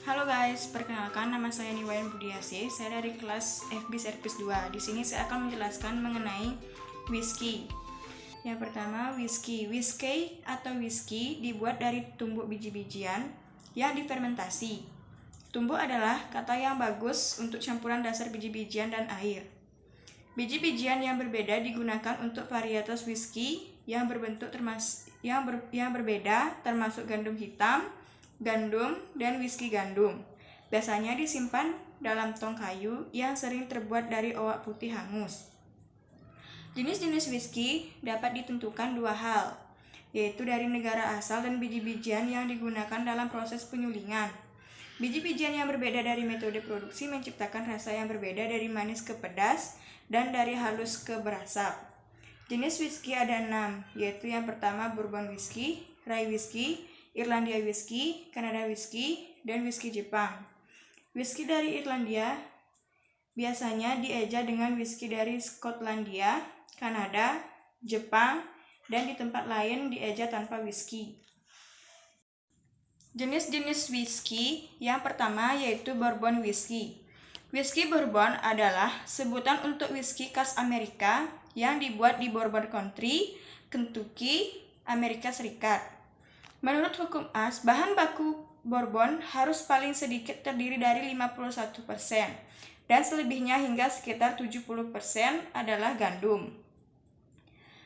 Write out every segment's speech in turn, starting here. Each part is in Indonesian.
Halo guys, perkenalkan nama saya Niwayan Budiasih. Saya dari kelas FB Servis 2. Di sini saya akan menjelaskan mengenai whisky. Yang pertama, whisky. Whisky atau whisky dibuat dari tumbuk biji-bijian yang difermentasi. Tumbuk adalah kata yang bagus untuk campuran dasar biji-bijian dan air. Biji-bijian yang berbeda digunakan untuk varietas whisky yang berbentuk berbeda, termasuk gandum hitam, gandum, dan whisky gandum. Biasanya disimpan dalam tong kayu yang sering terbuat dari oak putih hangus. Jenis-jenis whisky dapat ditentukan dua hal, yaitu dari negara asal dan biji-bijian yang digunakan dalam proses penyulingan. Biji-bijian yang berbeda dari metode produksi menciptakan rasa yang berbeda dari manis ke pedas dan dari halus ke berasap. Jenis whisky ada 6, yaitu yang pertama Bourbon whisky, Rye whisky, Irlandia whisky, Kanada whisky, dan whisky Jepang. Whisky dari Irlandia biasanya dieja dengan whisky dari Skotlandia, Kanada, Jepang, dan di tempat lain dieja tanpa whisky. Jenis-jenis whisky yang pertama yaitu Bourbon whisky. Whisky Bourbon adalah sebutan untuk whisky khas Amerika yang dibuat di Bourbon County, Kentucky, Amerika Serikat. Menurut hukum AS, bahan baku Bourbon harus paling sedikit terdiri dari 51% dan selebihnya hingga sekitar 70% adalah gandum.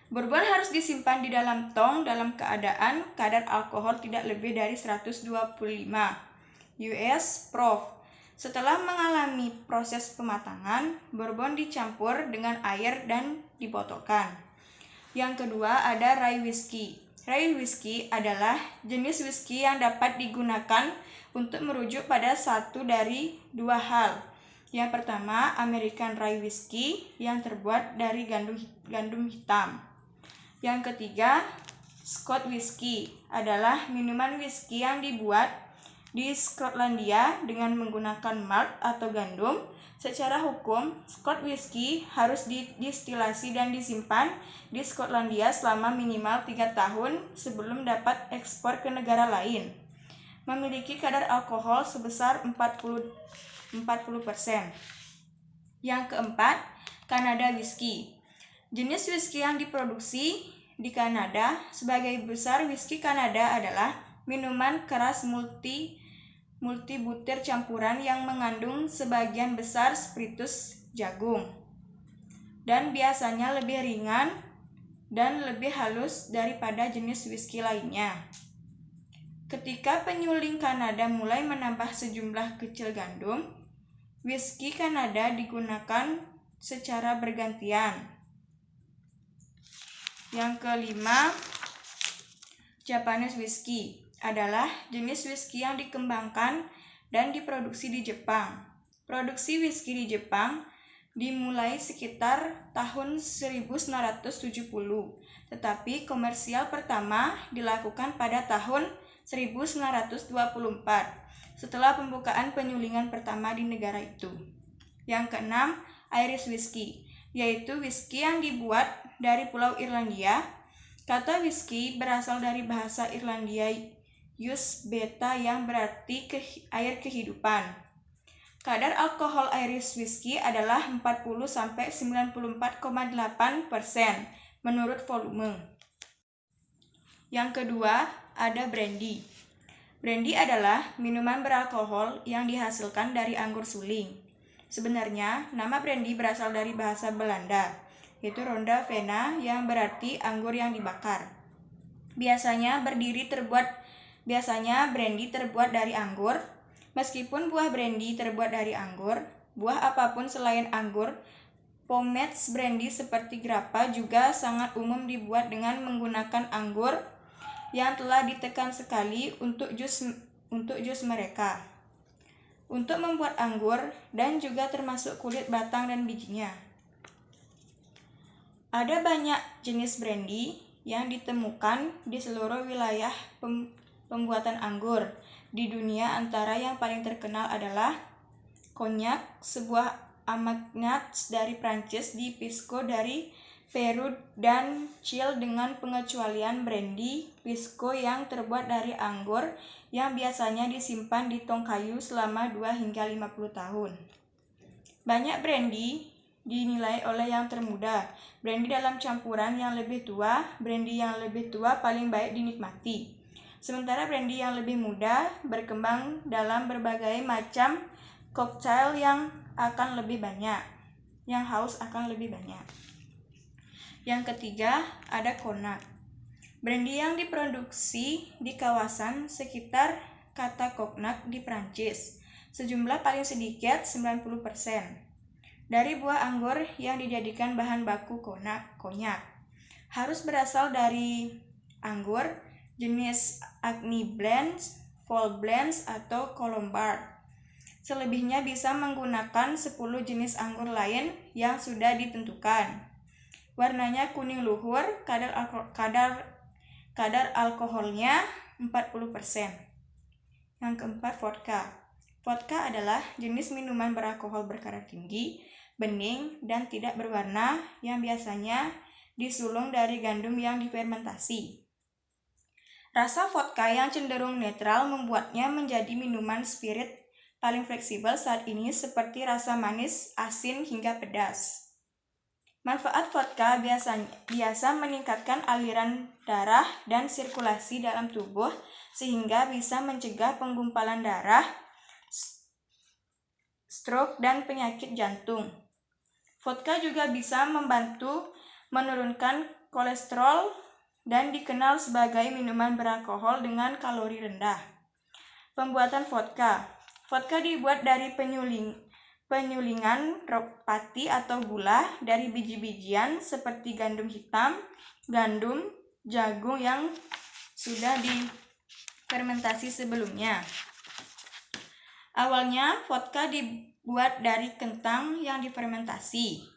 Bourbon harus disimpan di dalam tong dalam keadaan kadar alkohol tidak lebih dari 125 US proof. Setelah mengalami proses pematangan, Bourbon dicampur dengan air dan dibotolkan. Yang kedua ada Rye whisky. Rye whisky adalah jenis whisky yang dapat digunakan untuk merujuk pada satu dari dua hal. Yang pertama, American Rye whisky yang terbuat dari gandum hitam. Yang ketiga, Scotch whisky adalah minuman whisky yang dibuat di Skotlandia dengan menggunakan malt atau gandum. Secara hukum, Scotch whisky harus didistilasi dan disimpan di Skotlandia selama minimal 3 tahun sebelum dapat ekspor ke negara lain. Memiliki kadar alkohol sebesar 40%. Yang keempat, Kanada whisky. Jenis whisky yang diproduksi di Kanada sebagai besar whisky Kanada adalah minuman keras multibutir campuran yang mengandung sebagian besar spiritus jagung dan biasanya lebih ringan dan lebih halus daripada jenis whisky lainnya. Ketika penyuling Kanada mulai menambah sejumlah kecil gandum, whisky Kanada digunakan secara bergantian. Yang kelima, Japanese whisky adalah jenis whisky yang dikembangkan dan diproduksi di Jepang. Produksi whisky di Jepang dimulai sekitar tahun 1970, tetapi komersial pertama dilakukan pada tahun 1924 setelah pembukaan penyulingan pertama di negara itu. Yang keenam, Irish whisky, yaitu whisky yang dibuat dari Pulau Irlandia. Kata whisky berasal dari bahasa Irlandia Yus beta yang berarti air kehidupan. Kadar alkohol Irish whisky adalah 40-94,8% menurut volume. Yang kedua, ada brandy. Brandy adalah minuman beralkohol yang dihasilkan dari anggur suling. Sebenarnya, nama brandy berasal dari bahasa Belanda, yaitu ronda vena yang berarti anggur yang dibakar. Biasanya brandy terbuat dari anggur. Meskipun buah brandy terbuat dari anggur, buah apapun selain anggur, pomades brandy seperti grappa juga sangat umum dibuat dengan menggunakan anggur yang telah ditekan sekali untuk jus mereka. Untuk membuat anggur dan juga termasuk kulit batang dan bijinya. Ada banyak jenis brandy yang ditemukan di seluruh wilayah pembuatan anggur di dunia. Antara yang paling terkenal adalah Cognac, sebuah Armagnac dari Prancis, di Pisco dari Peru dan Chile dengan pengecualian brandy pisco yang terbuat dari anggur yang biasanya disimpan di tong kayu selama 2 hingga 50 tahun. Banyak brandy dinilai oleh yang termuda. Brandy dalam campuran yang lebih tua, brandy yang lebih tua paling baik dinikmati. Sementara brandy yang lebih muda berkembang dalam berbagai macam cocktail yang akan lebih banyak, yang haus akan lebih banyak. Yang ketiga, ada Cognac. Brandy yang diproduksi di kawasan sekitar kata Cognac di Prancis. Sejumlah paling sedikit 90% dari buah anggur yang dijadikan bahan baku konyak. Harus berasal dari anggur jenis Agni Blends, Fall Blends, atau Colombard. Selebihnya bisa menggunakan 10 jenis anggur lain yang sudah ditentukan. Warnanya kuning luhur, kadar alkoholnya 40%. Yang keempat, vodka. Vodka adalah jenis minuman beralkohol berkadar tinggi, bening, dan tidak berwarna yang biasanya disulung dari gandum yang difermentasi. Rasa vodka yang cenderung netral membuatnya menjadi minuman spirit paling fleksibel saat ini, seperti rasa manis, asin, hingga pedas. Manfaat vodka biasa meningkatkan aliran darah dan sirkulasi dalam tubuh sehingga bisa mencegah penggumpalan darah, stroke, dan penyakit jantung. Vodka juga bisa membantu menurunkan kolesterol dan dikenal sebagai minuman beralkohol dengan kalori rendah. Pembuatan vodka. Vodka dibuat dari penyulingan pati atau gula dari biji-bijian seperti gandum hitam, gandum, jagung yang sudah difermentasi sebelumnya. Awalnya vodka dibuat dari kentang yang difermentasi.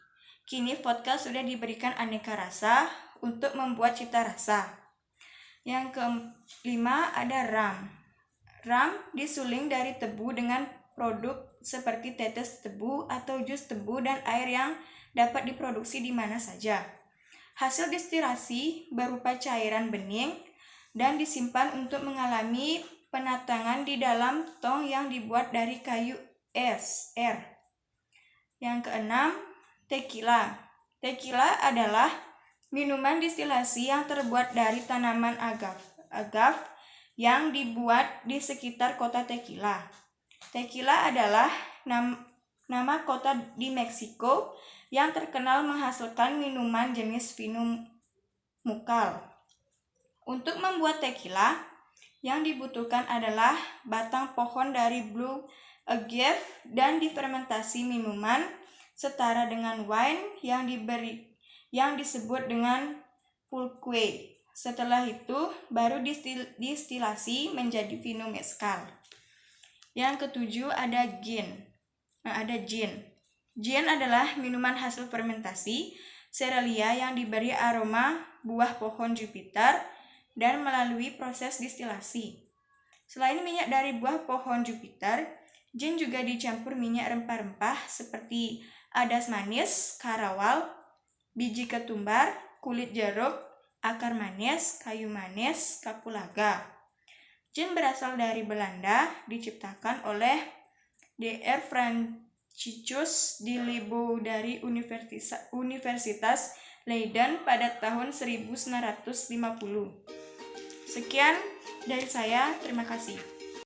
Kini vodka sudah diberikan aneka rasa untuk membuat cita rasa. Yang kelima, ada rum. Rum disuling dari tebu dengan produk seperti tetes tebu atau jus tebu dan air yang dapat diproduksi di mana saja. Hasil distilasi berupa cairan bening dan disimpan untuk mengalami penatangan di dalam tong yang dibuat dari kayu er. Yang keenam, tequila. Tequila adalah minuman distilasi yang terbuat dari tanaman agave yang dibuat di sekitar kota Tequila. Tequila adalah nama kota di Meksiko yang terkenal menghasilkan minuman jenis vino mukal. Untuk membuat tequila, yang dibutuhkan adalah batang pohon dari blue agave dan difermentasi minuman setara dengan wine yang disebut dengan pulque. Setelah itu, baru distilasi menjadi vino mezcal. Yang ketujuh, ada gin. Gin adalah minuman hasil fermentasi serealia yang diberi aroma buah pohon Jupiter dan melalui proses distilasi. Selain minyak dari buah pohon Jupiter, gin juga dicampur minyak rempah-rempah seperti adas manis, karawal, biji ketumbar, kulit jeruk, akar manis, kayu manis, kapulaga. Gin berasal dari Belanda, diciptakan oleh Dr. Franciscus di Libo dari Universitas Leiden pada tahun 1950. Sekian dari saya, terima kasih.